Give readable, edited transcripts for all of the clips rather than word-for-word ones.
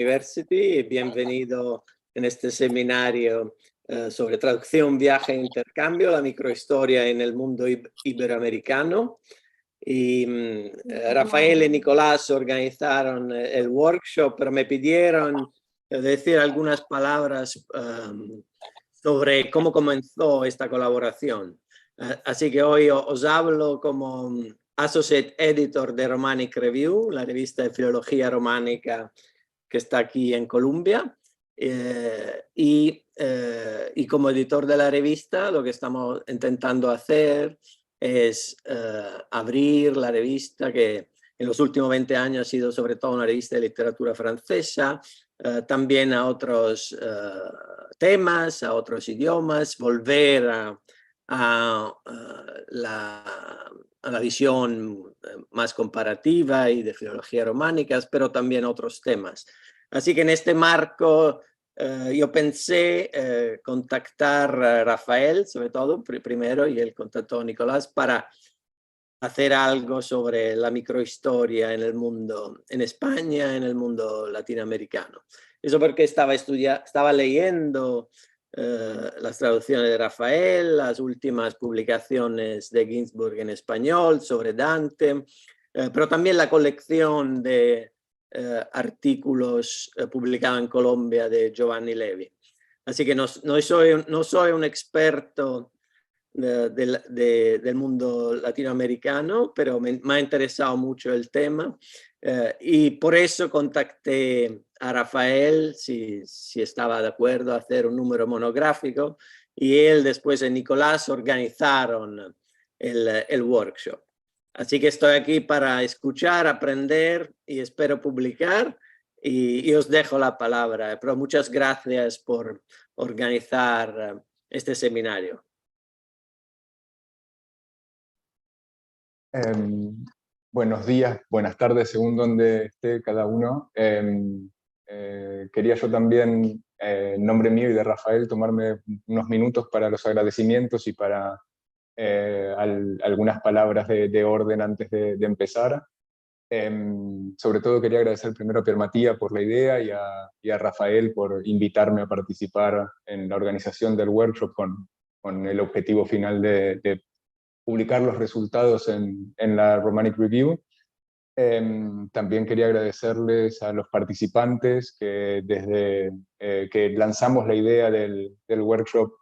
University y bienvenido en este seminario sobre traducción, viaje e intercambio, la microhistoria en el mundo iberoamericano. Y Rafael y Nicolás organizaron el workshop, pero me pidieron decir algunas palabras sobre cómo comenzó esta colaboración. Así que hoy os hablo como Associate Editor de Romanic Review, la revista de filología románica que está aquí en Colombia, y como editor de la revista lo que estamos intentando hacer es abrir la revista, que en los últimos 20 años ha sido sobre todo una revista de literatura francesa, también a otros temas, a otros idiomas, volver a la visión más comparativa y de filología románicas, pero también otros temas. Así que en este marco yo pensé contactar a Rafael, sobre todo, primero, y él contactó a Nicolás para hacer algo sobre la microhistoria en el mundo, en España, en el mundo latinoamericano. Eso porque estaba leyendo las traducciones de Rafael, las últimas publicaciones de Ginsburg en español sobre Dante, pero también la colección de artículos publicados en Colombia de Giovanni Levi. Así que no soy un experto del mundo latinoamericano, pero me ha interesado mucho el tema y por eso contacté a Rafael si estaba de acuerdo a hacer un número monográfico, y él después de Nicolás organizaron el workshop. Así que estoy aquí para escuchar, aprender y espero publicar, y os dejo la palabra. Pero muchas gracias por organizar este seminario. Buenos días, buenas tardes, según donde esté cada uno. Quería yo también, en nombre mío y de Rafael, tomarme unos minutos para los agradecimientos y para algunas palabras de orden antes de empezar. Sobre todo quería agradecer primero a Pierre Matías por la idea y a Rafael por invitarme a participar en la organización del workshop con el objetivo final de publicar los resultados en la Romanic Review. También quería agradecerles a los participantes que desde que lanzamos la idea del workshop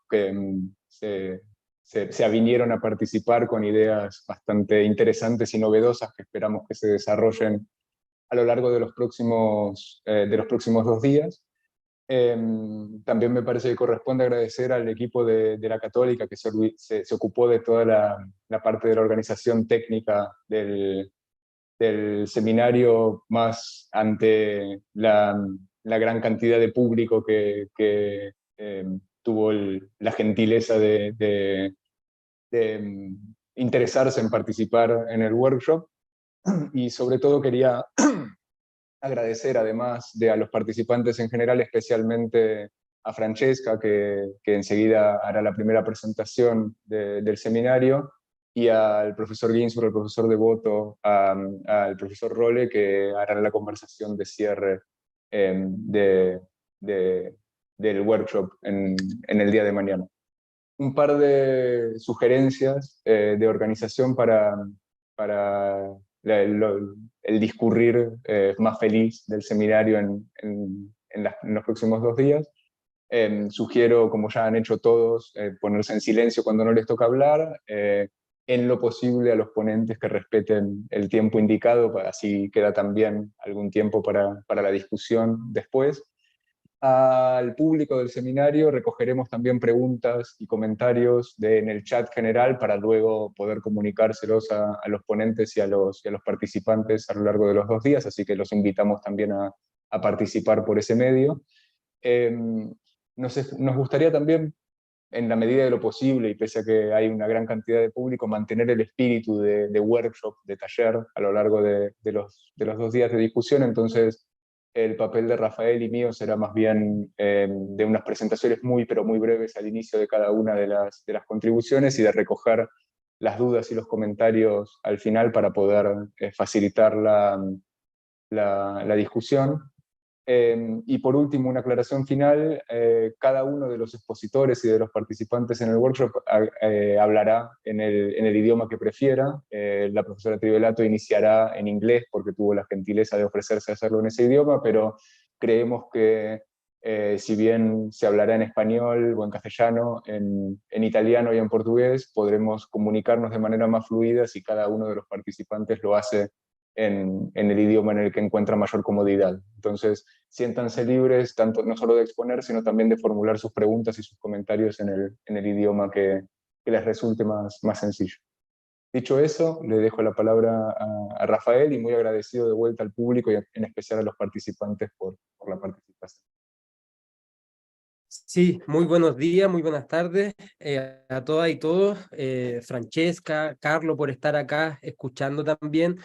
se avinieron a participar con ideas bastante interesantes y novedosas que esperamos que se desarrollen a lo largo de los próximos 2 días. También me parece que corresponde agradecer al equipo de la Católica que se ocupó de toda la parte de la organización técnica del seminario, más ante la gran cantidad de público que tuvo la gentileza de interesarse en participar en el workshop. Y sobre todo quería agradecer, además de a los participantes en general, especialmente a Francesca, que enseguida hará la primera presentación del seminario, y al profesor Ginsburg, al profesor Devoto, al profesor Rolle, que hará la conversación de cierre del workshop en el día de mañana. Un par de sugerencias de organización para el discurrir más feliz del seminario en los próximos 2 días. Sugiero, como ya han hecho todos, ponerse en silencio cuando no les toca hablar, en lo posible a los ponentes que respeten el tiempo indicado, así queda también algún tiempo para la discusión después. Al público del seminario recogeremos también preguntas y comentarios en el chat general para luego poder comunicárselos a los ponentes y a los participantes a lo largo de los 2 días, así que los invitamos también a participar por ese medio. Nos gustaría también, en la medida de lo posible, y pese a que hay una gran cantidad de público, mantener el espíritu de workshop, de taller, a lo largo de los 2 días de discusión. Entonces, el papel de Rafael y mío será más bien de unas presentaciones pero muy breves al inicio de cada una de las contribuciones, y de recoger las dudas y los comentarios al final para poder facilitar la discusión. Y por último, una aclaración final, cada uno de los expositores y de los participantes en el workshop hablará en el idioma que prefiera. La profesora Trivellato iniciará en inglés porque tuvo la gentileza de ofrecerse a hacerlo en ese idioma, pero creemos que si bien se hablará en español o en castellano, en italiano y en portugués, podremos comunicarnos de manera más fluida si cada uno de los participantes lo hace en el idioma en el que encuentra mayor comodidad. Entonces, siéntanse libres, tanto, no solo de exponer, sino también de formular sus preguntas y sus comentarios en el idioma que les resulte más sencillo. Dicho eso, le dejo la palabra a Rafael y muy agradecido de vuelta al público y en especial a los participantes por la participación. Sí, muy buenos días, muy buenas tardes a todas y todos. Francesca, Carlo, por estar acá escuchando también.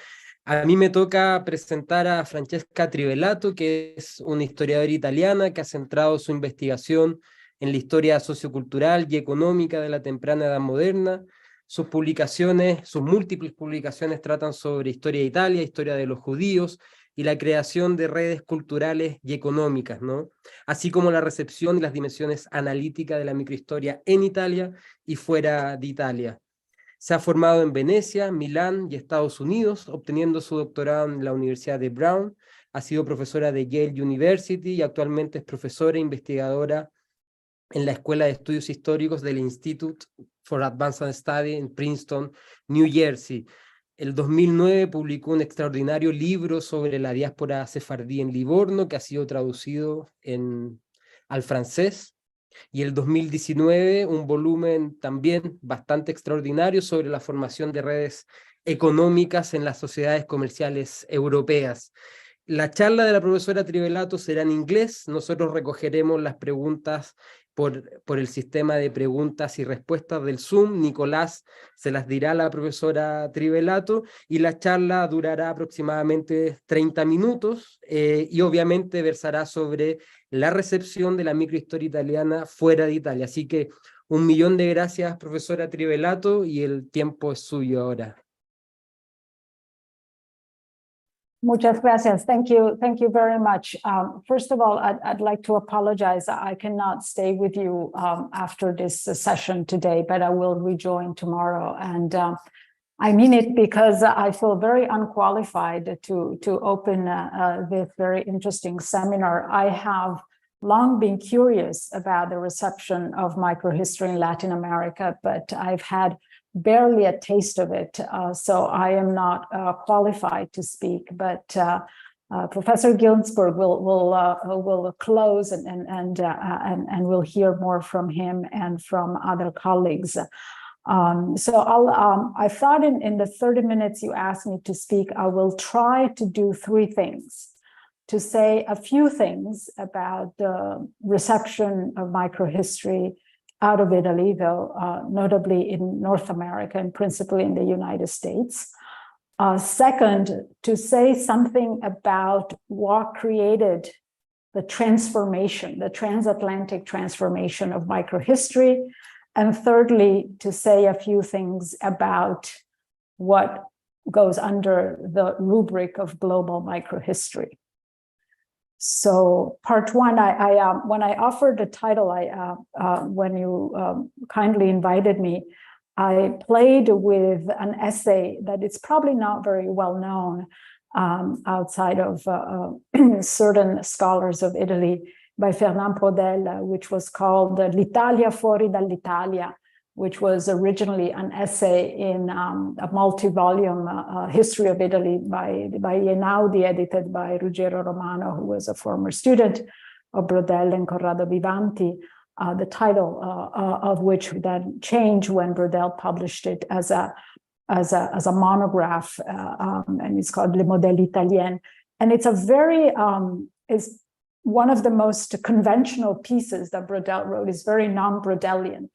A mí me toca presentar a Francesca Trivellato, que es una historiadora italiana que ha centrado su investigación en la historia sociocultural y económica de la temprana edad moderna. Sus publicaciones, sus múltiples publicaciones tratan sobre historia de Italia, historia de los judíos y la creación de redes culturales y económicas, ¿no? Así como la recepción y las dimensiones analíticas de la microhistoria en Italia y fuera de Italia. Se ha formado en Venecia, Milán y Estados Unidos, obteniendo su doctorado en la Universidad de Brown. Ha sido profesora de Yale University y actualmente es profesora e investigadora en la Escuela de Estudios Históricos del Institute for Advanced Study en Princeton, New Jersey. El 2009 publicó un extraordinario libro sobre la diáspora sefardí en Livorno, que ha sido traducido al francés. Y el 2019 un volumen también bastante extraordinario sobre la formación de redes económicas en las sociedades comerciales europeas. La charla de la profesora Trivellato será en inglés. Nosotros recogeremos las preguntas por el sistema de preguntas y respuestas del Zoom. Nicolás se las dirá a la profesora Trivellato y la charla durará aproximadamente 30 minutos y obviamente versará sobre la recepción de la microhistoria italiana fuera de Italia. Así que 1.000.000 de gracias, profesora Trivellato, y el tiempo es suyo ahora. Muchas gracias. Thank you very much. First of all, I'd like to apologize. I cannot stay with you after this session today, but I will rejoin tomorrow. And I mean it because I feel very unqualified to open this very interesting seminar. I have long been curious about the reception of microhistory in Latin America, but I've had barely a taste of it, so I am not qualified to speak. But Professor Ginsburg will close, and we'll hear more from him and from other colleagues. So I thought in the 30 minutes you asked me to speak, I will try to do 3 things. To say a few things about the reception of microhistory out of Italy, though notably in North America and principally in the United States. Second, to say something about what created the transformation, the transatlantic transformation of microhistory. And thirdly, to say a few things about what goes under the rubric of global microhistory. So part 1, when I offered the title, when you kindly invited me, I played with an essay that is probably not very well known outside of certain scholars of Italy by Fernand Braudel, which was called L'Italia fuori dall'Italia, which was originally an essay in a multi-volume history of Italy by Einaudi, edited by Ruggero Romano, who was a former student of Braudel and Corrado Vivanti, the title of which then changed when Braudel published it as a monograph, and it's called Le Modèle Italien. And it's a very, is one of the most conventional pieces that Braudel wrote. Is very non-Braudelian.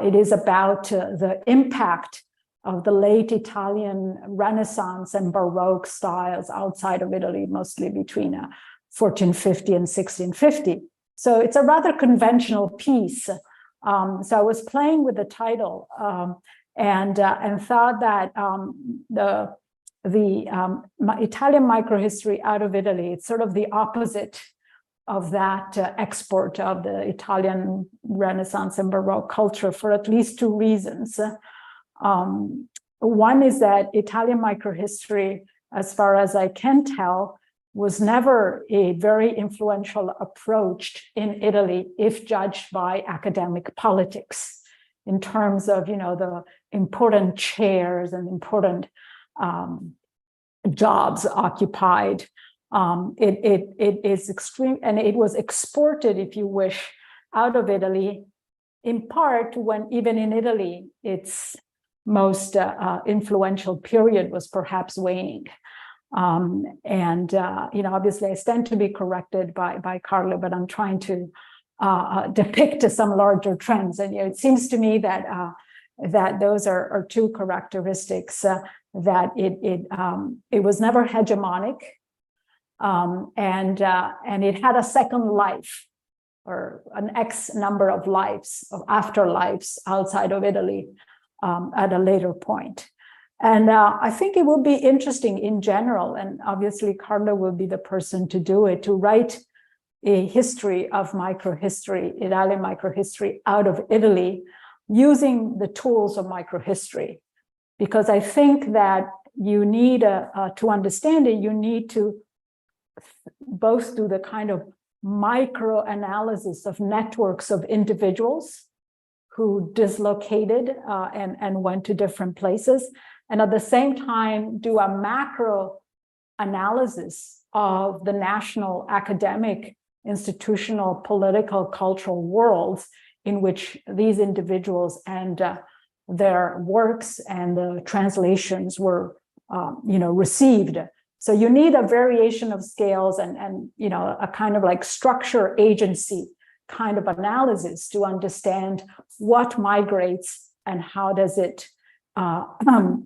It is about the impact of the late Italian Renaissance and Baroque styles outside of Italy, mostly between 1450 and 1650. So it's a rather conventional piece. So I was playing with the title and thought that the Italian microhistory out of Italy, it's sort of the opposite that export of the Italian Renaissance and Baroque culture for at least two reasons. One is that Italian microhistory, as far as I can tell, was never a very influential approach in Italy if judged by academic politics in terms of, the important chairs and important jobs occupied. It is extreme, and it was exported, if you wish, out of Italy, in part when even in Italy, its most influential period was perhaps waning. Obviously I stand to be corrected by Carlo, but I'm trying to depict some larger trends. And it seems to me that that those are two characteristics, that it was never hegemonic, and it had a second life, or an X number of lives, of afterlives outside of Italy at a later point. And I think it would be interesting in general, and obviously Carlo will be the person to do it, to write a history of microhistory, Italian microhistory out of Italy, using the tools of microhistory. Because I think that you need, to understand it, you need to both do the kind of micro-analysis of networks of individuals who dislocated and went to different places, and at the same time do a macro analysis of the national academic, institutional, political, cultural worlds in which these individuals and their works and the translations were received. So you need a variation of scales and a kind of like structure agency kind of analysis to understand what migrates and how does it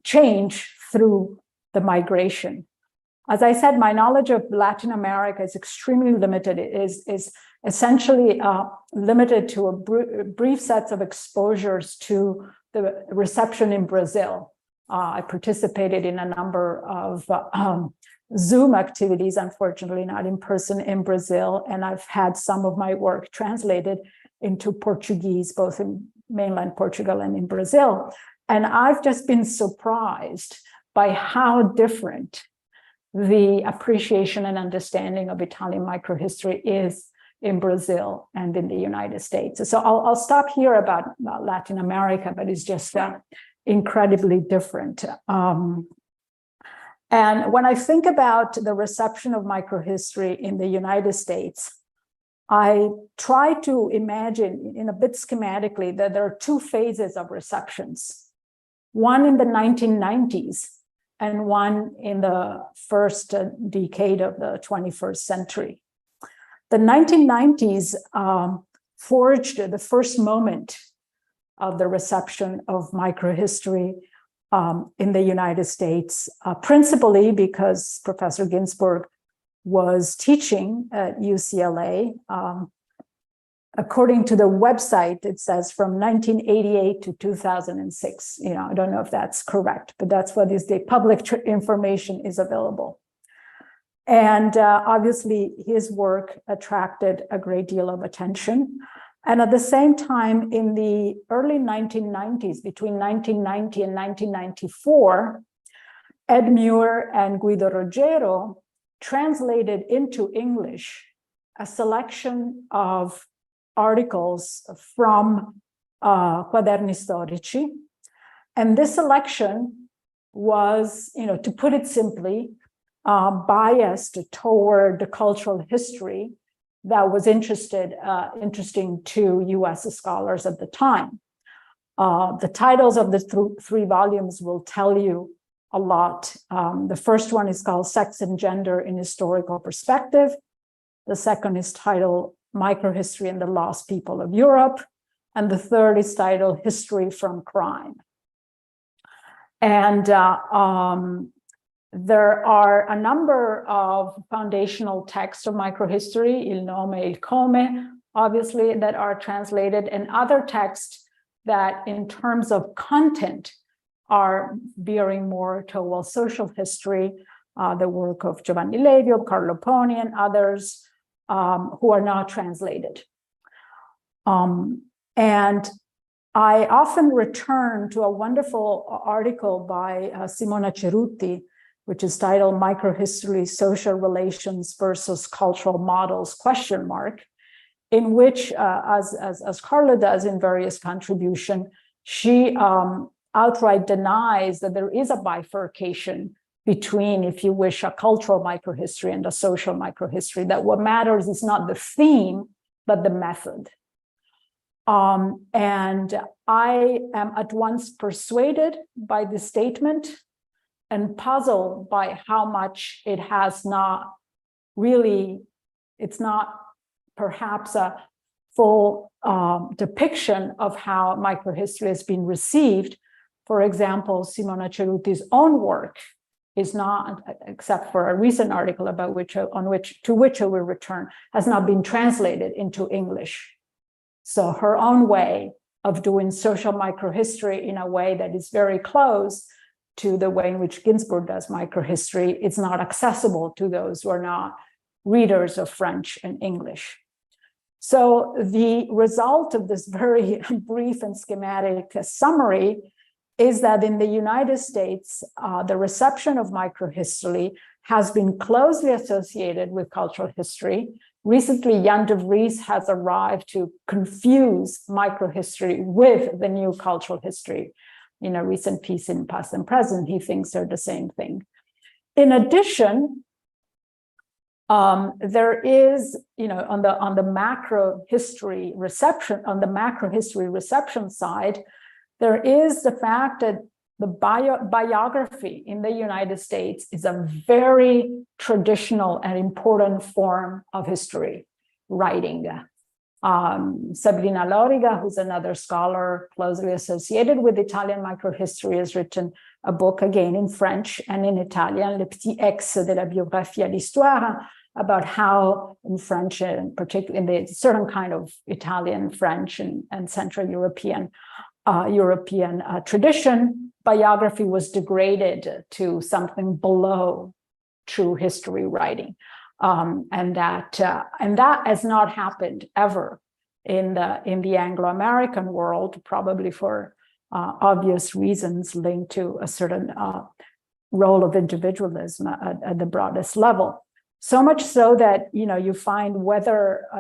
change through the migration. As I said, my knowledge of Latin America is extremely limited. It is essentially limited to a brief sets of exposures to the reception in Brazil. I participated in a number of Zoom activities, unfortunately not in person, in Brazil, and I've had some of my work translated into Portuguese, both in mainland Portugal and in Brazil. And I've just been surprised by how different the appreciation and understanding of Italian microhistory is in Brazil and in the United States. So I'll stop here about Latin America, but it's just incredibly different. And when I think about the reception of microhistory in the United States, I try to imagine in a bit schematically that there are two phases of receptions, one in the 1990s and one in the first decade of the 21st century. The 1990s forged the first moment of the reception of microhistory in the United States, principally because Professor Ginsburg was teaching at UCLA. According to the website, it says from 1988 to 2006. I don't know if that's correct, but that's what is the public information is available. And obviously his work attracted a great deal of attention. And at the same time, in the early 1990s, between 1990 and 1994, Ed Muir and Guido Rogero translated into English a selection of articles from Quaderni Storici. And this selection was, to put it simply, biased toward the cultural history that was interesting to US scholars at the time. The titles of the three volumes will tell you a lot. The first one is called Sex and Gender in Historical Perspective. The second is titled Microhistory and the Lost People of Europe. And the third is titled History from Crime. And there are a number of foundational texts of microhistory, Il Nome, Il Come, obviously, that are translated, and other texts that in terms of content are veering more towards social history, the work of Giovanni Levi, Carlo Poni, and others. who are not translated. And I often return to a wonderful article by Simona Cerutti, which is titled Microhistory, Social Relations versus Cultural Models, ? In which, as Carla does in various contributions, she outright denies that there is a bifurcation between, if you wish, a cultural microhistory and a social microhistory, that what matters is not the theme, but the method. And I am at once persuaded by this statement and puzzled by how much it has not really, it's not perhaps a full depiction of how microhistory has been received. For example, Simona Cerutti's own work is not, except for a recent article about to which I will return, has not been translated into English. So her own way of doing social microhistory in a way that is very close to the way in which Ginsburg does microhistory is not accessible to those who are not readers of French and English. So the result of this very brief and schematic summary is that in the United States, the reception of microhistory has been closely associated with cultural history. Recently, Jan de Vries has arrived to confuse microhistory with the new cultural history. In a recent piece in Past and Present, he thinks they're the same thing. In addition, there is, on the macrohistory reception side, there is the fact that the biography in the United States is a very traditional and important form of history writing. Sabrina Loriga, who's another scholar closely associated with Italian microhistory, has written a book, again in French and in Italian, Le Petit Ex de la Biographie à l'Histoire, about how in French, and particularly in the certain kind of Italian, French, and Central European tradition, biography was degraded to something below true history writing. And that has not happened ever in the Anglo-American world, probably for obvious reasons linked to a certain role of individualism at the broadest level. So much so that you find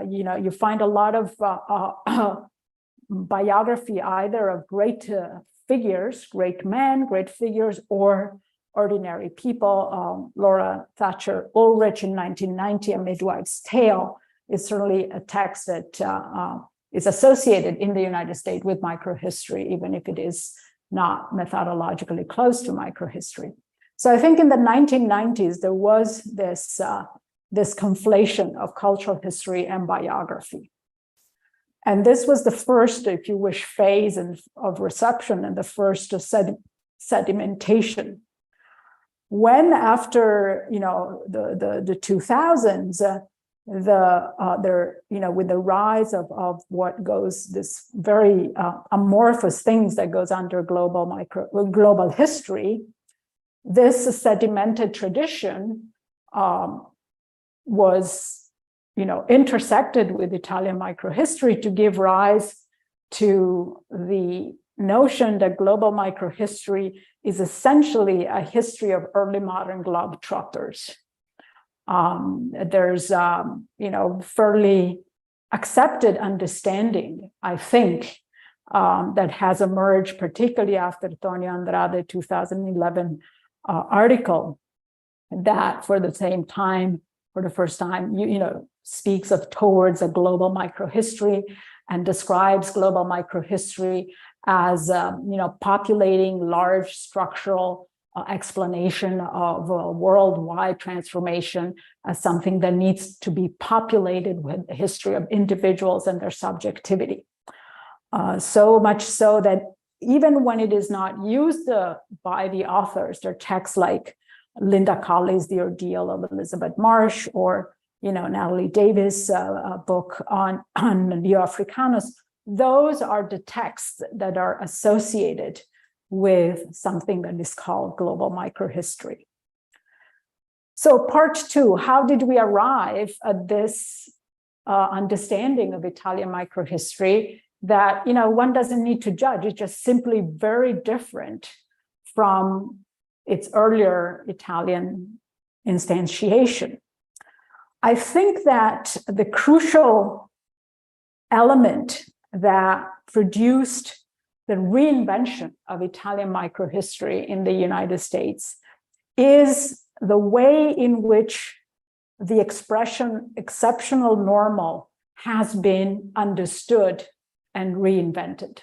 you find a lot of biography either of great figures, great men, great figures, or ordinary people. Laura Thatcher Ulrich in 1990, A Midwife's Tale, is certainly a text that is associated in the United States with microhistory, even if it is not methodologically close to microhistory. So I think in the 1990s, there was this conflation of cultural history and biography. And this was the first, if you wish, phase of reception and the first sedimentation. When after the 2000s, with the rise of what goes, this very amorphous things that goes under global history, this sedimented tradition was intersected with Italian microhistory to give rise to the notion that global microhistory is essentially a history of early modern globetrotters. There's fairly accepted understanding, I think, that has emerged, particularly after Tonio Andrade 2011 article, that for the first time, speaks of towards a global microhistory and describes global microhistory as populating large structural explanation of worldwide transformation as something that needs to be populated with the history of individuals and their subjectivity. So much so that even when it is not used by the authors, there are texts like Linda Colley's The Ordeal of Elizabeth Marsh, or Natalie Davis' book on Neo-Africanos. Those are the texts that are associated with something that is called global microhistory. So part two, how did we arrive at this understanding of Italian microhistory that, one doesn't need to judge. It's just simply very different from its earlier Italian instantiation. I think that the crucial element that produced the reinvention of Italian microhistory in the United States is the way in which the expression exceptional normal has been understood and reinvented.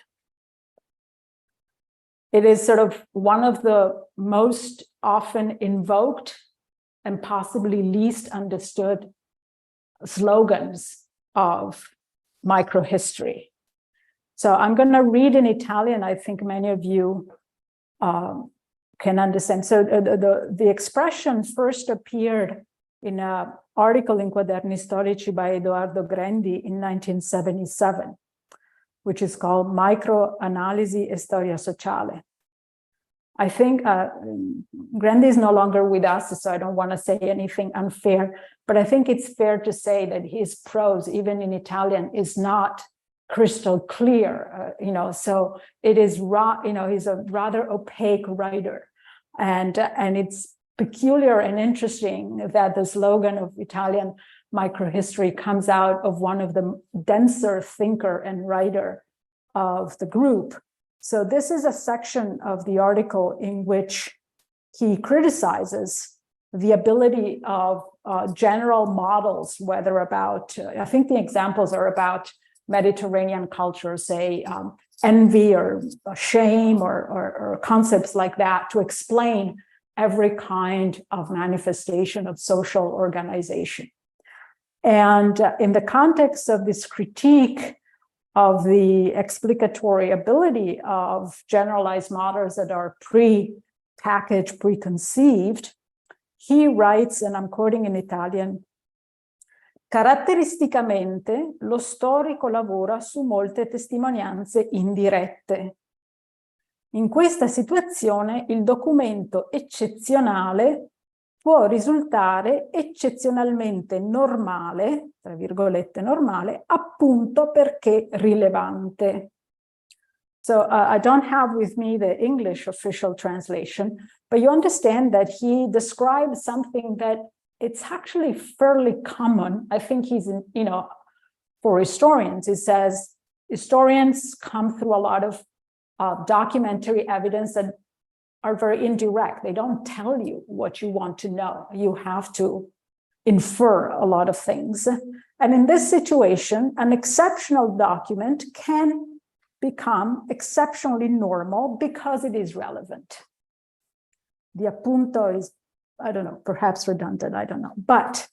It is sort of one of the most often invoked and possibly least understood slogans of microhistory. So I'm going to read in Italian. I think many of you can understand. So the expression first appeared in an article in Quaderni Storici by Edoardo Grandi in 1977, which is called Microanalisi e Storia Sociale. I think Grandi is no longer with us, so I don't want to say anything unfair, but I think it's fair to say that his prose, even in Italian, is not crystal clear, so it is, he's a rather opaque writer. And it's peculiar and interesting that the slogan of Italian microhistory comes out of one of the denser thinker and writer of the group. So this is a section of the article in which he criticizes the ability of general models, whether about, I think the examples are about Mediterranean culture, say envy or shame or concepts like that, to explain every kind of manifestation of social organization. And in the context of this critique of the explicatory ability of generalized models that are pre-packaged, preconceived, he writes, and I'm quoting in Italian, caratteristicamente lo storico lavora su molte testimonianze indirette. In questa situazione il documento eccezionale può risultare eccezionalmente normale, tra virgolette normale, appunto perché rilevante. So I don't have with me the English official translation, but you understand that he describes something that it's actually fairly common. I think he's, for historians, he says historians come through a lot of documentary evidence that are very indirect. They don't tell you what you want to know. You have to infer a lot of things. And in this situation, an exceptional document can become exceptionally normal because it is relevant. The appunto is, I don't know, perhaps redundant, I don't know. But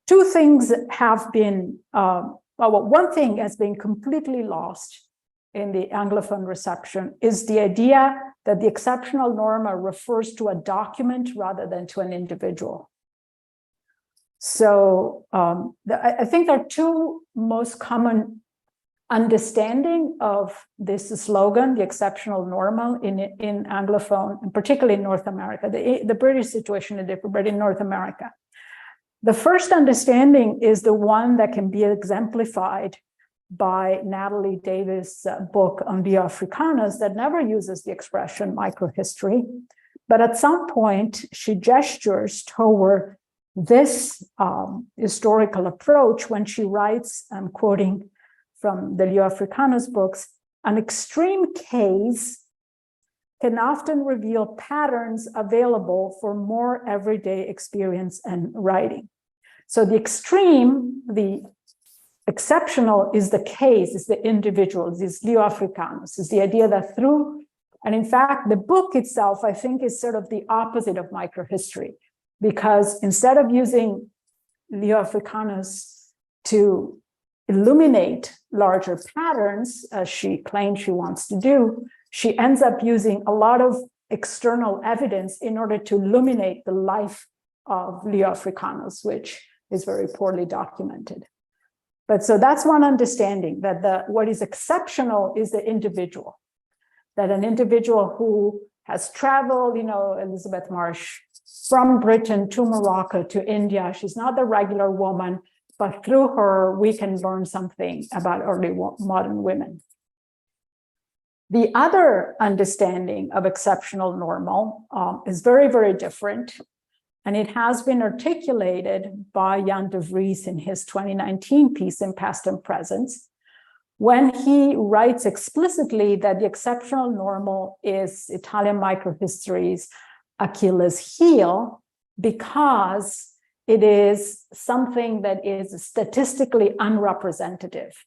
two things have been, one thing has been completely lost in the Anglophone reception is the idea that the exceptional norma refers to a document rather than to an individual. So I think there are two most common understanding of this slogan, the exceptional normal in Anglophone, and particularly in North America. The British situation is different, but in North America. The first understanding is the one that can be exemplified by Natalie Davis' book on Bioafricanos that never uses the expression microhistory, but at some point she gestures toward this historical approach when she writes, I'm quoting from the Bioafricanos books, an extreme case can often reveal patterns available for more everyday experience and writing. So the extreme, the exceptional is the case, is the individual, is Bioafricanos, is the idea that through, and in fact, the book itself, I think, is sort of the opposite of microhistory, because instead of using Bioafricanos to illuminate larger patterns, as she claims she wants to do, she ends up using a lot of external evidence in order to illuminate the life of Bioafricanos, which is very poorly documented. But so that's one understanding, that what is exceptional is the individual, that an individual who has traveled, Elizabeth Marsh, from Britain to Morocco to India, she's not the regular woman, but through her, we can learn something about early modern women. The other understanding of exceptional normal is very, very different. And it has been articulated by Jan de Vries in his 2019 piece in Past and Presence, when he writes explicitly that the exceptional normal is Italian microhistory's Achilles heel, because it is something that is statistically unrepresentative,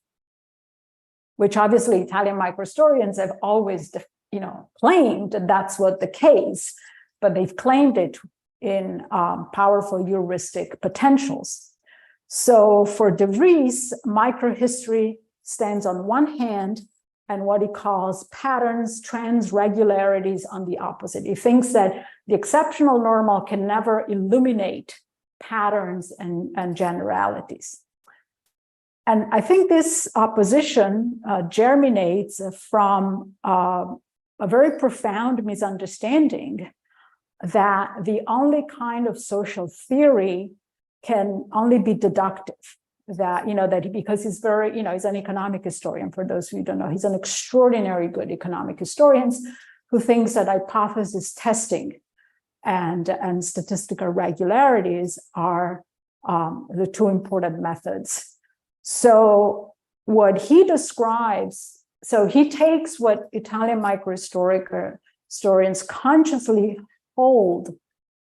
which obviously Italian microhistorians have always, claimed that that's what the case, but they've claimed it in powerful heuristic potentials. So for de Vries, microhistory stands on one hand and what he calls patterns, trends, regularities on the opposite. He thinks that the exceptional normal can never illuminate patterns and generalities. And I think this opposition germinates from a very profound misunderstanding that the only kind of social theory can only be deductive. That because he's very, he's an economic historian, for those who don't know, he's an extraordinary good economic historian who thinks that hypothesis testing and statistical regularities are the two important methods. So what he describes, so he takes what Italian microhistorians consciously hold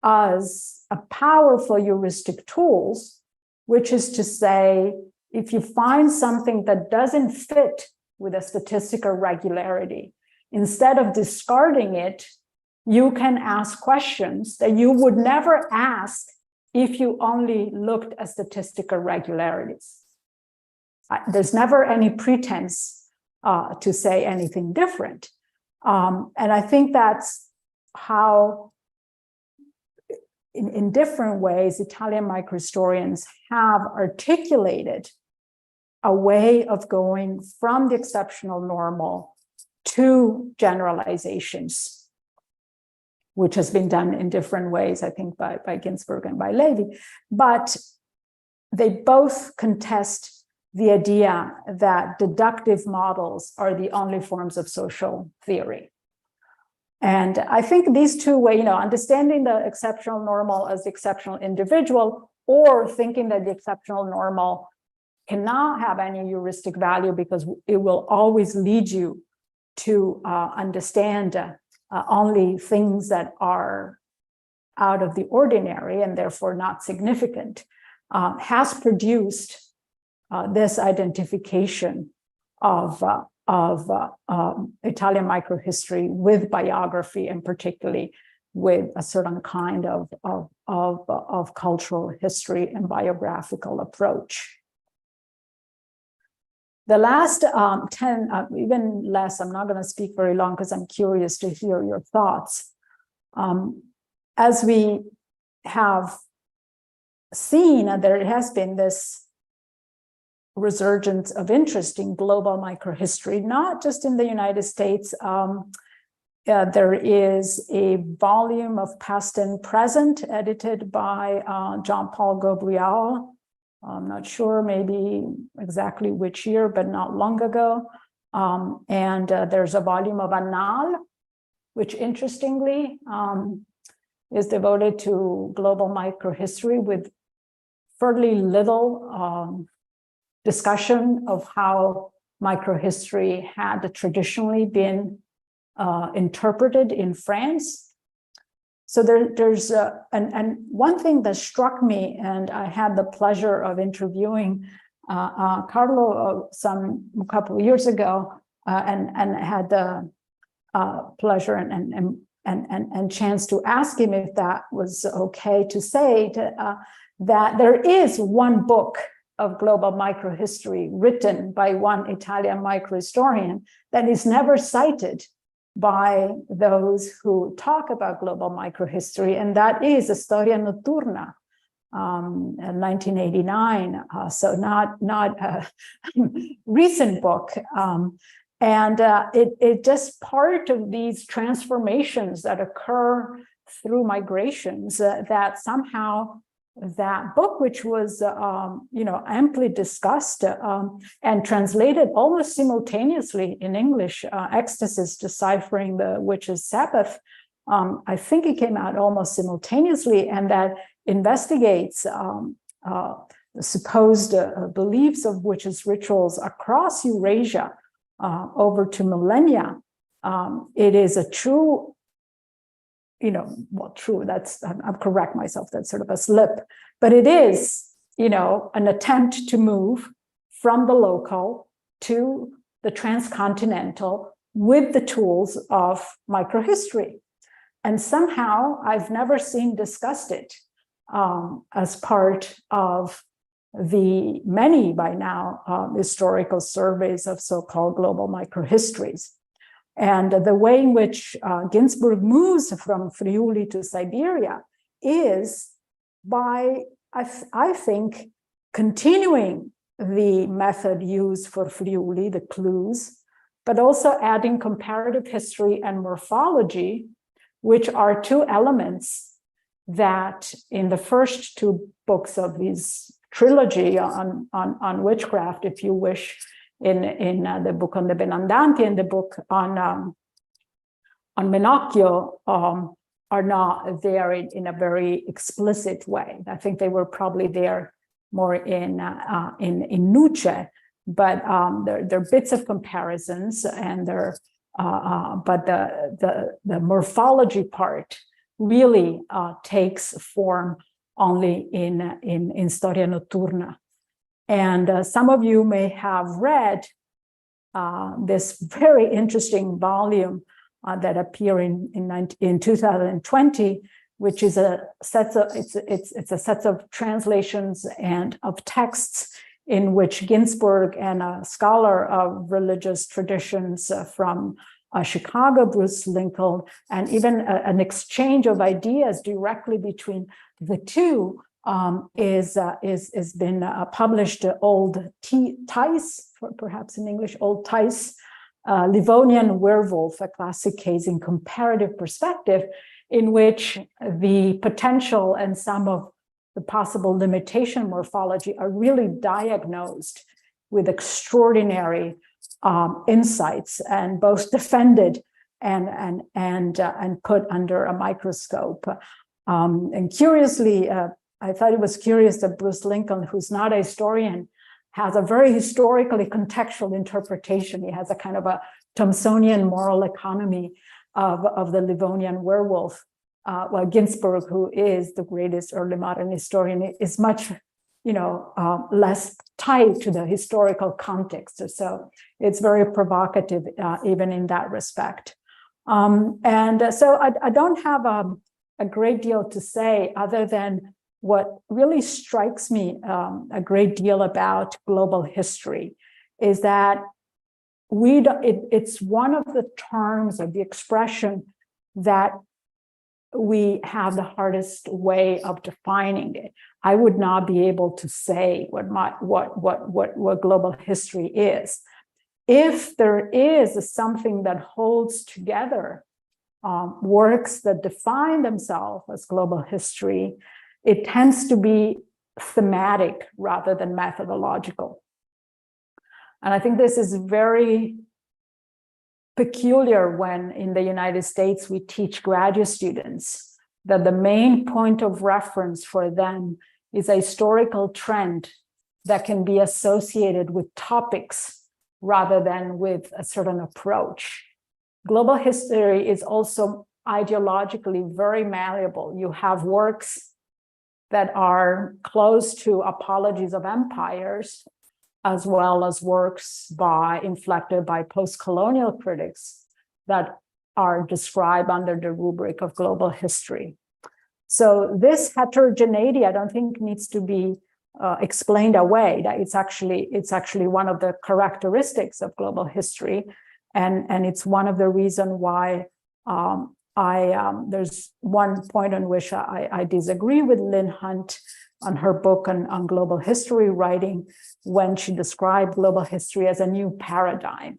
as a powerful heuristic tools, which is to say, if you find something that doesn't fit with a statistical regularity, instead of discarding it, you can ask questions that you would never ask if you only looked at statistical regularities. There's never any pretense to say anything different. And I think that's how, in different ways, Italian microhistorians have articulated a way of going from the exceptional normal to generalizations, which has been done in different ways, I think, by Ginsberg and by Levy. But they both contest the idea that deductive models are the only forms of social theory. And I think these two ways, understanding the exceptional normal as the exceptional individual, or thinking that the exceptional normal cannot have any heuristic value because it will always lead you to understand only things that are out of the ordinary and therefore not significant, has produced this identification of Italian microhistory with biography, and particularly with a certain kind of cultural history and biographical approach. The last 10, even less, I'm not going to speak very long because I'm curious to hear your thoughts. As we have seen, there has been this resurgence of interest in global microhistory, not just in the United States. There is a volume of Past and Present edited by Jean-Paul Gabriel. I'm not sure, maybe exactly which year, but not long ago. And there's a volume of Annales, which interestingly is devoted to global microhistory with fairly little discussion of how microhistory had traditionally been interpreted in France. So there's and one thing that struck me, and I had the pleasure of interviewing Carlo a couple of years ago, and had the pleasure and chance to ask him if that was okay to say, that there is one book of global microhistory written by one Italian microhistorian that is never cited by those who talk about global microhistory, and that is a Storia Notturna, in 1989. So not a recent book, and it just part of these transformations that occur through migrations that somehow that book, which was, amply discussed and translated almost simultaneously in English, Ecstasis, Deciphering the Witch's Sabbath. I think it came out almost simultaneously, and that investigates the supposed beliefs of witches' rituals across Eurasia over to millennia. It is a true, I'll correct myself, that's sort of a slip, but it is, an attempt to move from the local to the transcontinental with the tools of microhistory. And somehow I've never seen discussed it as part of the many by now historical surveys of so-called global microhistories. And the way in which Ginsburg moves from Friuli to Siberia is by, I think, continuing the method used for Friuli, the clues, but also adding comparative history and morphology, which are two elements that in the first two books of this trilogy on witchcraft, if you wish, in the book on the Benandanti and the book on Menocchio, are not there in a very explicit way. I think they were probably there more in Nuce, but they're bits of comparisons, and but the morphology part really takes form only in Storia Notturna. And some of you may have read this very interesting volume that appeared in 2020, which is a set of translations and of texts in which Ginsburg and a scholar of religious traditions from Chicago, Bruce Lincoln, and even an exchange of ideas directly between the two is been published. Old Thais, perhaps in English, Old Thais, Livonian Werewolf, a classic case in comparative perspective, in which the potential and some of the possible limitation morphology are really diagnosed with extraordinary insights, and both defended and put under a microscope. And curiously, I thought it was curious that Bruce Lincoln, who's not a historian, has a very historically contextual interpretation. He has a kind of a Thomsonian moral economy of the Livonian werewolf. While Ginsburg, who is the greatest early modern historian, is much, less tied to the historical context. So it's very provocative, even in that respect. And so I don't have a great deal to say other than what really strikes me a great deal about global history is that it's one of the terms or the expression that we have the hardest way of defining it. I would not be able to say what global history is. If there is something that holds together works that define themselves as global history, it tends to be thematic rather than methodological. And I think this is very peculiar when in the United States we teach graduate students that the main point of reference for them is a historical trend that can be associated with topics rather than with a certain approach. Global history is also ideologically very malleable. You have works that are close to apologies of empires, as well as works inflected by post-colonial critics that are described under the rubric of global history. So this heterogeneity, I don't think needs to be explained away. That it's actually one of the characteristics of global history, and it's one of the reasons why there's one point on which I disagree with Lynn Hunt on her book on global history writing, when she described global history as a new paradigm.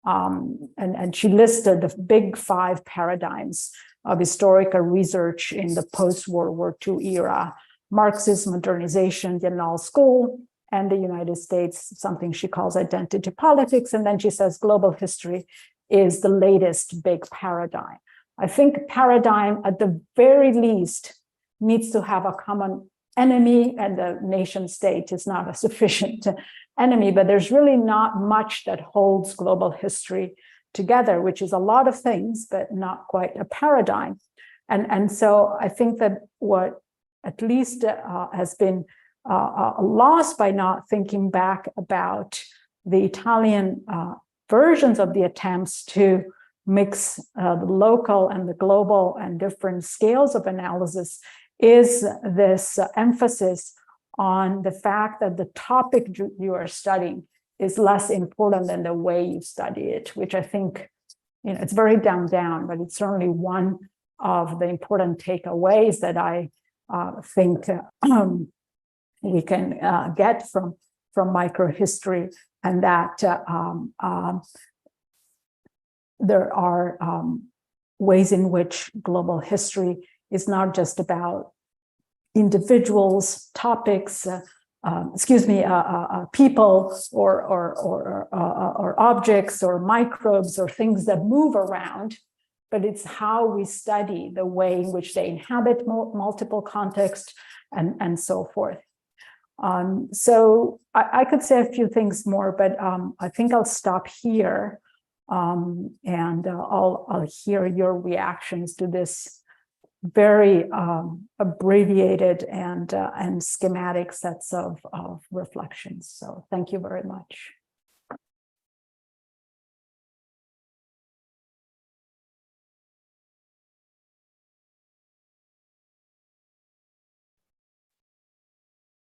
And she listed the big 5 paradigms of historical research in the post-World War II era Marxist modernization, the Null School, and the United States, something she calls identity politics. And then she says global history is the latest big paradigm. I think paradigm, at the very least, needs to have a common enemy, and the nation state is not a sufficient enemy, but there's really not much that holds global history together, which is a lot of things, but not quite a paradigm. And so I think that what at least has been lost by not thinking back about the Italian versions of the attempts to mix the local and the global and different scales of analysis is this emphasis on the fact that the topic you are studying is less important than the way you study it, which I think, it's very down, but it's certainly one of the important takeaways that I think we can get from microhistory, and that there are ways in which global history is not just about individuals, topics, people, or objects, or microbes, or things that move around, but it's how we study the way in which they inhabit multiple contexts and so forth. So I could say a few things more, but I think I'll stop here, and I'll hear your reactions to this very abbreviated and schematic sets of reflections. So thank you very much.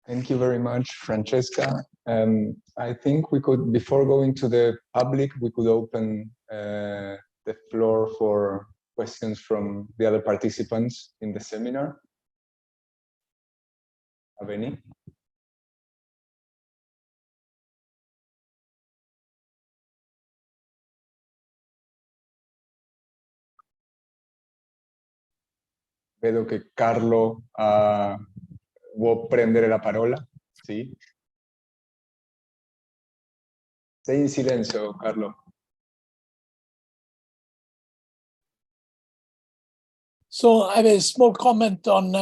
Thank you very much, Francesca. I think we could, before going to the public, we could open the floor for questions from the other participants in the seminar. Have any? Vedo che Carlo vuoi prendere la parola? Sì. Stai in silenzio, Carlo. So I have a small comment on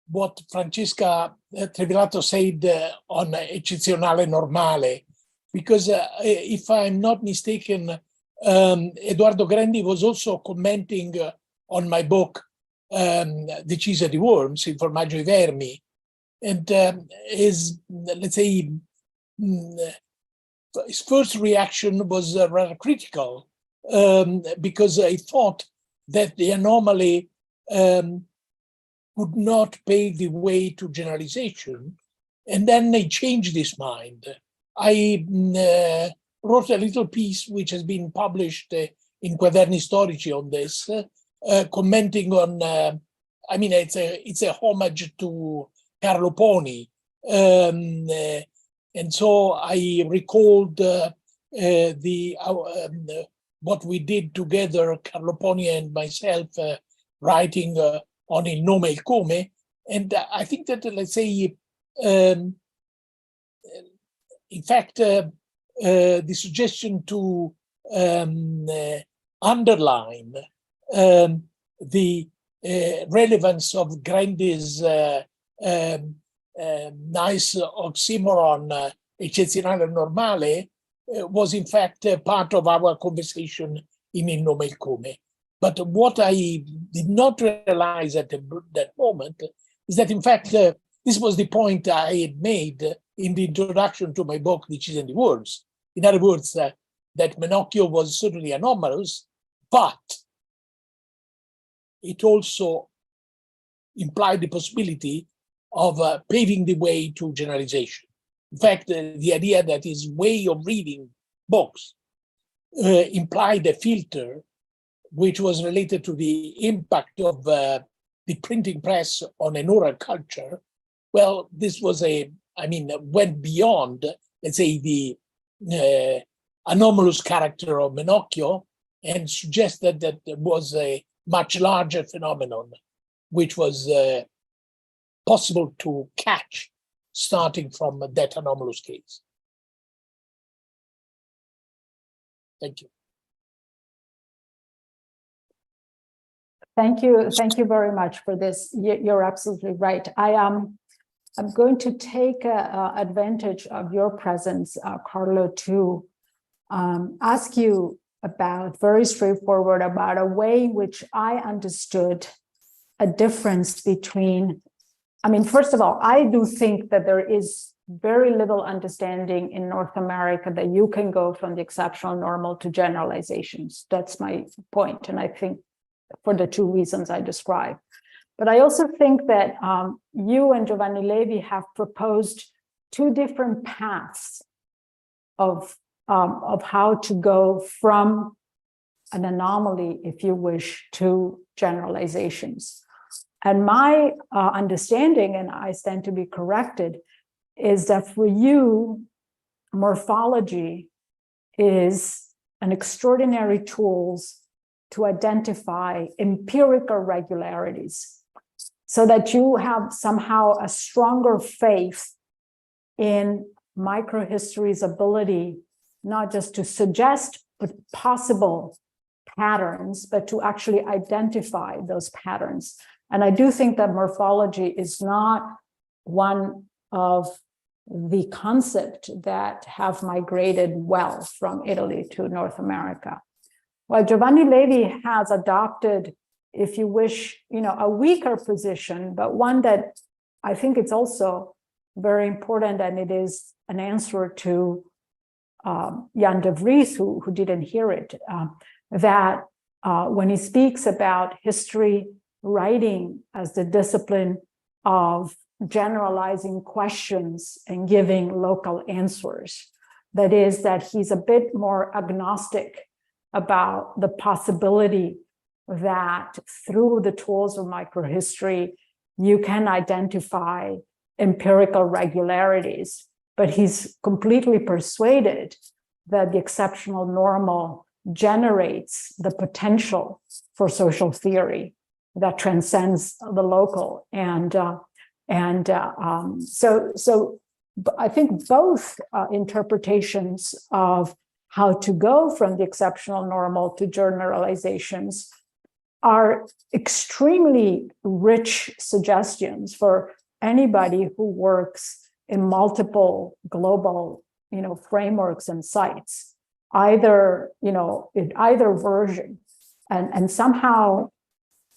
what Francesca Trivellato said on eccezionale normale, because if I'm not mistaken, Edoardo Grandi was also commenting on my book, Decisa di Worms, Il formaggio ai vermi, and his, let's say, his first reaction was rather critical, because I thought that the anomaly would not pave the way to generalization, and then they changed his mind. I wrote a little piece which has been published in Quaderni Storici on this, commenting on, I mean, it's a homage to Carlo Poni, and so I recalled what we did together, Carlo Poni and myself, writing on Il nome e il come, and I think that, let's say, in fact, the suggestion to underline the relevance of Grandi's nice oxymoron, eccezionale normale, was in fact part of our conversation in Il nome e il come. But what I did not realize at that moment is that, in fact, this was the point I had made in the introduction to my book, Decisa di Worms. In other words, that Menocchio was certainly anomalous, but it also implied the possibility of paving the way to generalization. In fact, the idea that his way of reading books implied a filter which was related to the impact of the printing press on an oral culture. Well, this was went beyond, let's say, the anomalous character of Menocchio, and suggested that there was a much larger phenomenon, which was possible to catch starting from that anomalous case. Thank you. Thank you very much for this. You're absolutely right. I'm going to take advantage of your presence, Carlo, to ask you about, very straightforward, about a way in which I understood a difference between, I mean, first of all, I do think that there is very little understanding in North America that you can go from the exceptional normal to generalizations. That's my point. And I think for the two reasons I described. But I also think that you and Giovanni Levi have proposed two different paths of how to go from an anomaly, if you wish, to generalizations. And my understanding, and I stand to be corrected, is that for you, morphology is an extraordinary tool to identify empirical regularities, so that you have somehow a stronger faith in microhistory's ability not just to suggest possible patterns, but to actually identify those patterns. And I do think that morphology is not one of the concepts that have migrated well from Italy to North America. Well, Giovanni Levi has adopted, if you wish, a weaker position, but one that I think it's also very important, and it is an answer to Jan de Vries, who didn't hear it, that when he speaks about history writing as the discipline of generalizing questions and giving local answers, that is, that he's a bit more agnostic about the possibility that through the tools of microhistory, you can identify empirical regularities. But he's completely persuaded that the exceptional normal generates the potential for social theory that transcends the local. So I think both interpretations of how to go from the exceptional normal to generalizations are extremely rich suggestions for anybody who works in multiple global, frameworks and sites, either, in either version. And somehow,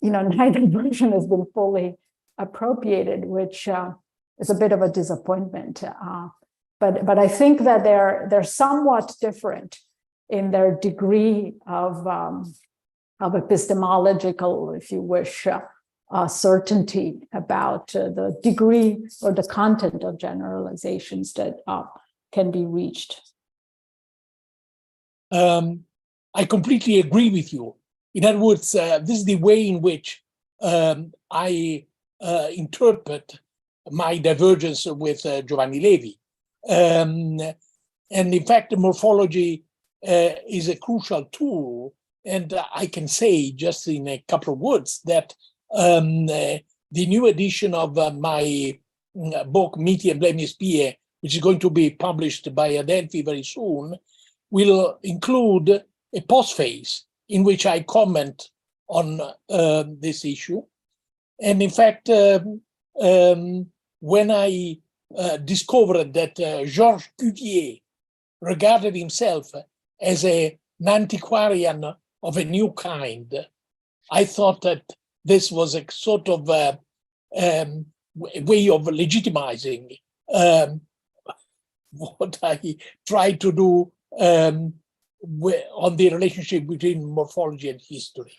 neither version has been fully appropriated, which is a bit of a disappointment. But I think that they're somewhat different in their degree of epistemological, if you wish, certainty about the degree or the content of generalizations that can be reached. I completely agree with you. In other words, this is the way in which I interpret my divergence with Giovanni Levi. And in fact, morphology is a crucial tool. And I can say, just in a couple of words, that the new edition of my book, Miti e Blemi Spie, which is going to be published by Adelphi very soon, will include a postface in which I comment on this issue. And in fact, when I discovered that Georges Cuvier regarded himself as an antiquarian of a new kind, I thought that this was a sort of way of legitimizing what I tried to do on the relationship between morphology and history.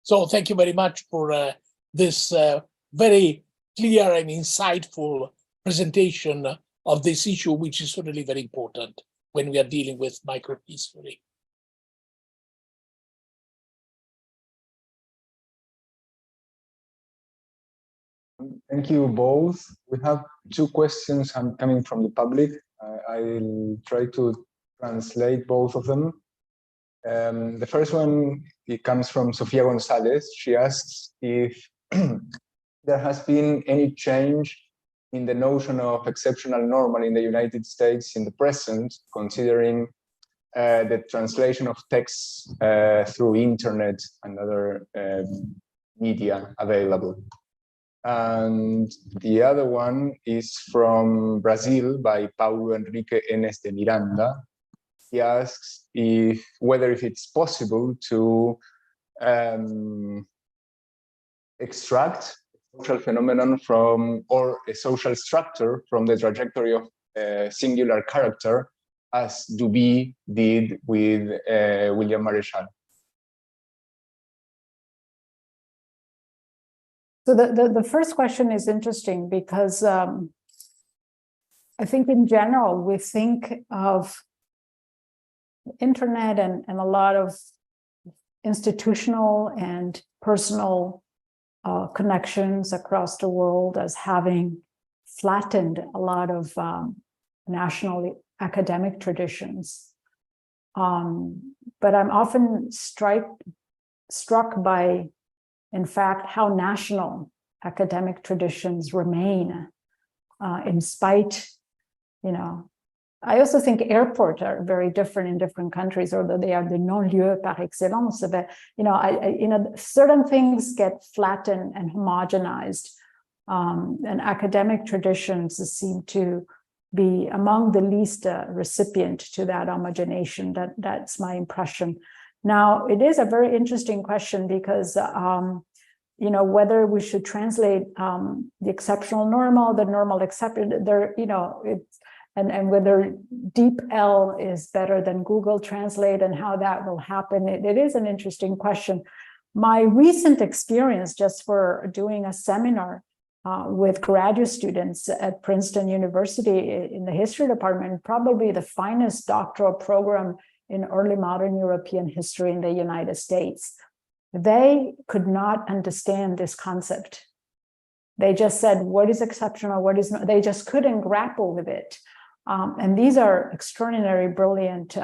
So thank you very much for this very clear and insightful presentation of this issue, which is certainly very important when we are dealing with microhistory. Thank you both. We have two questions coming from the public. I'll try to translate both of them. The first one, it comes from Sofia Gonzalez. She asks if there has been any change in the notion of exceptional normal in the United States in the present, considering the translation of texts through internet and other media available. And the other one is from Brazil by Paulo Henrique Enes de Miranda. He asks whether it's possible to extract social phenomenon from, or a social structure from the trajectory of a singular character, as Duby did with William Marechal. So the first question is interesting because I think in general, we think of internet and a lot of institutional and personal connections across the world as having flattened a lot of national academic traditions. But I'm often struck by, in fact, how national academic traditions remain in spite, I also think airports are very different in different countries, although they are the non-lieu par excellence. But, certain things get flattened and homogenized, and academic traditions seem to be among the least recipient to that homogenization. That's my impression. Now, it is a very interesting question because, whether we should translate the exceptional normal, the normal accepted, and whether DeepL is better than Google Translate and how that will happen. It is an interesting question. My recent experience just for doing a seminar with graduate students at Princeton University in the history department, probably the finest doctoral program in early modern European history in the United States. They could not understand this concept. They just said, what is exceptional, what is not? They just couldn't grapple with it. And these are extraordinary, brilliant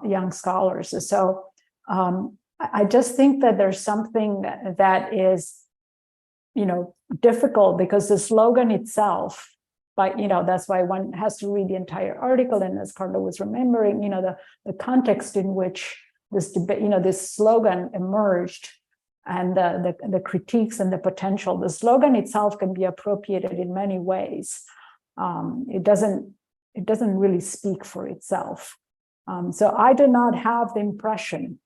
young scholars. So I just think that there's something that is, difficult because the slogan itself, that's why one has to read the entire article. And as Carla was remembering, the context in which this debate, this slogan emerged and the critiques and the potential. The slogan itself can be appropriated in many ways. It doesn't really speak for itself. So I do not have the impression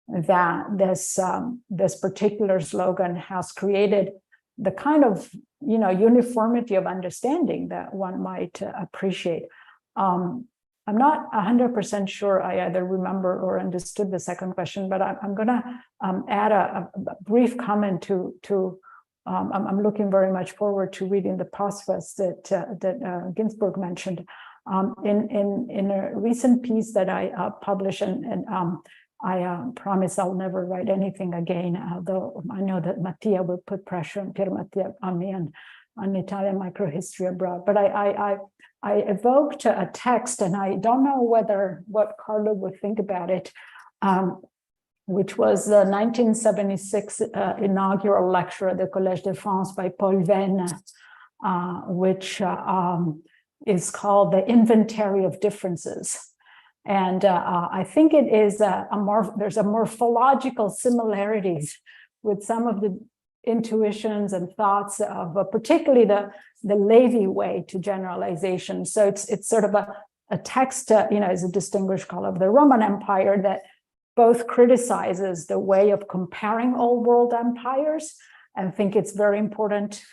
that this particular slogan has created the kind of uniformity of understanding that one might appreciate. I'm not 100% sure I either remember or understood the second question, but I'm going to add a brief comment to I'm looking very much forward to reading the postface that Ginsburg mentioned. In a recent piece that I published, and I promise I'll never write anything again, although I know that Mattia will put pressure on Pier Mattia on me on Italian microhistory abroad. But I evoked a text, and I don't know what Carlo would think about it, which was the 1976 inaugural lecture at the Collège de France by Paul Venn, which is called The Inventory of Differences. And I think it is there's a morphological similarities with some of the intuitions and thoughts of particularly the Levi way to generalization. So it's sort of a text, is a distinguished scholar of the Roman Empire that both criticizes the way of comparing old world empires and think it's very important.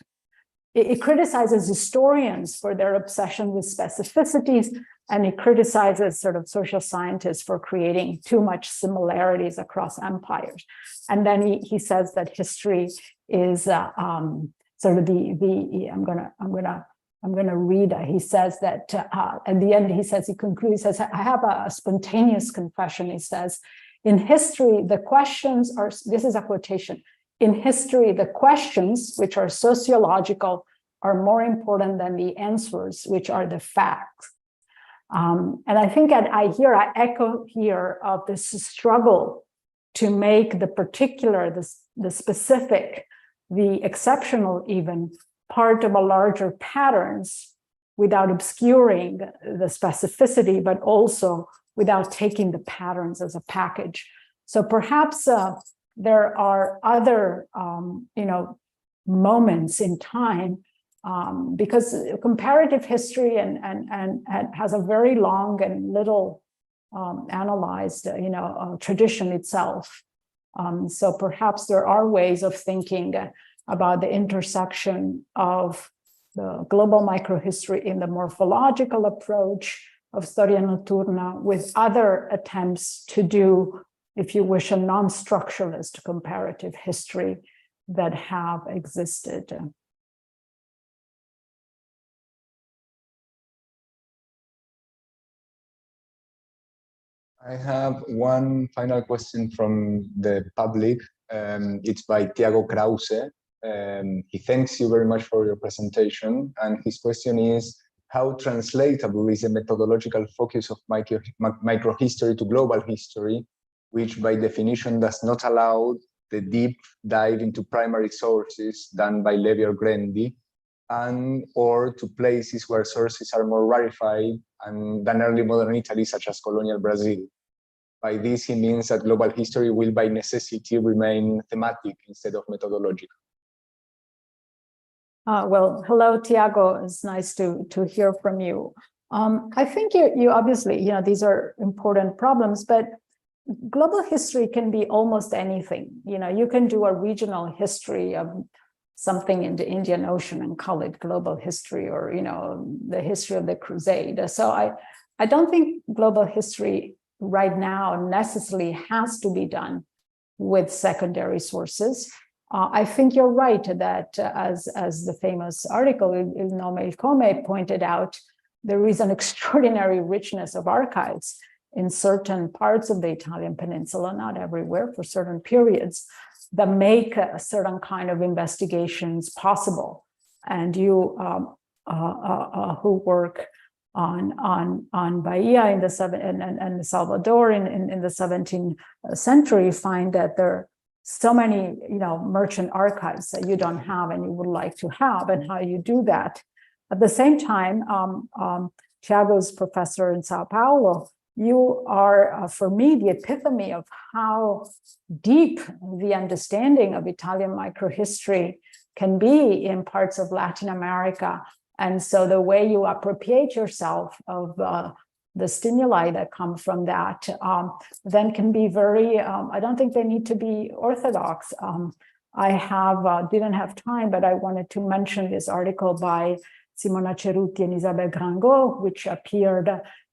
It criticizes historians for their obsession with specificities, and it criticizes sort of social scientists for creating too much similarities across empires. And then he says that history is sort of I'm gonna read. He says that at the end he concludes. He says, I have a spontaneous confession. He says, in history the questions are. This is a quotation. In history, the questions, which are sociological, are more important than the answers, which are the facts. And I think I echo here of this struggle to make the particular, the specific, the exceptional even part of a larger patterns without obscuring the specificity, but also without taking the patterns as a package. So perhaps there are other, moments in time, because comparative history and has a very long and little analyzed, tradition itself. So perhaps there are ways of thinking about the intersection of the global microhistory in the morphological approach of Storia Notturna with other attempts to do, if you wish, a non-structuralist comparative history that have existed. I have one final question from the public. It's by Tiago Krause. He thanks you very much for your presentation. And his question is, how translatable is the methodological focus of microhistory to global history, which by definition does not allow the deep dive into primary sources done by Levi or Grendy, and or to places where sources are more rarefied than early modern Italy, such as colonial Brazil. By this, he means that global history will by necessity remain thematic instead of methodological. Well, hello, Tiago. It's nice to hear from you. I think you obviously, these are important problems, but global history can be almost anything. You can do a regional history of something in the Indian Ocean and call it global history, or the history of the Crusade. So I don't think global history right now necessarily has to be done with secondary sources. I think you're right that as the famous article Il Nome Il Come pointed out, there is an extraordinary richness of archives in certain parts of the Italian peninsula, not everywhere, for certain periods, that make a certain kind of investigations possible. And you who work on Bahia in the and Salvador in the 17th century find that there are so many merchant archives that you don't have and you would like to have, and how you do that. At the same time, Tiago's professor in Sao Paulo, you are, for me, the epitome of how deep the understanding of Italian microhistory can be in parts of Latin America. And so the way you appropriate yourself of the stimuli that come from that then can be very, I don't think they need to be orthodox. I didn't have time, but I wanted to mention this article by Simona Cerutti and Isabel Grangot, which appeared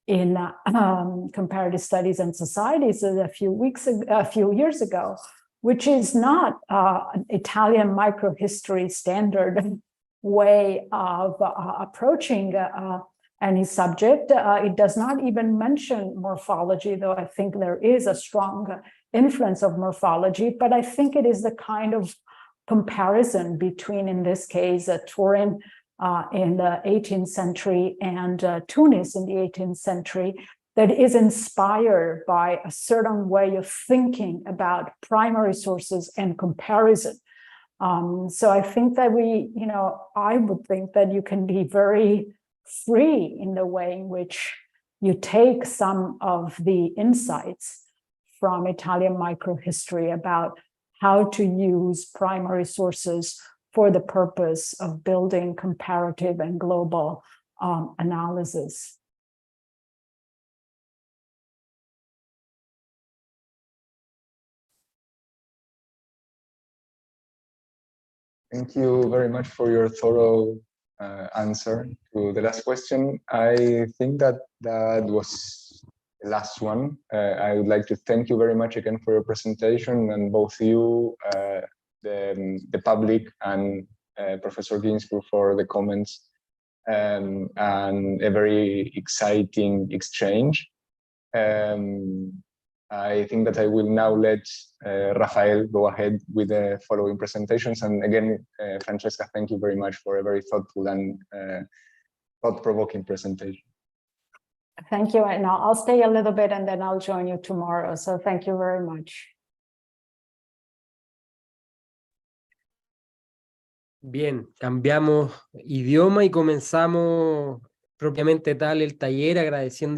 in Comparative Studies and Societies a few years ago, which is not an Italian microhistory standard way of approaching any subject. It does not even mention morphology, though I think there is a strong influence of morphology, but I think it is the kind of comparison between, in this case, Turin in the 18th century and Tunis in the 18th century that is inspired by a certain way of thinking about primary sources and comparison. So I think that I would think that you can be very free in the way in which you take some of the insights from Italian microhistory about how to use primary sources for the purpose of building comparative and global analysis. Thank you very much for your thorough answer to the last question. I think that was the last one. I would like to thank you very much again for your presentation, and both you, the public, and Professor Ginsburg for the comments, and a very exciting exchange. I think that I will now let Rafael go ahead with the following presentations. And again, Francesca, thank you very much for a very thoughtful and thought-provoking presentation. Thank you. And I'll stay a little bit and then I'll join you tomorrow. So thank you very much. Bien, cambiamos idioma y comenzamos propiamente tal el taller, agradeciendo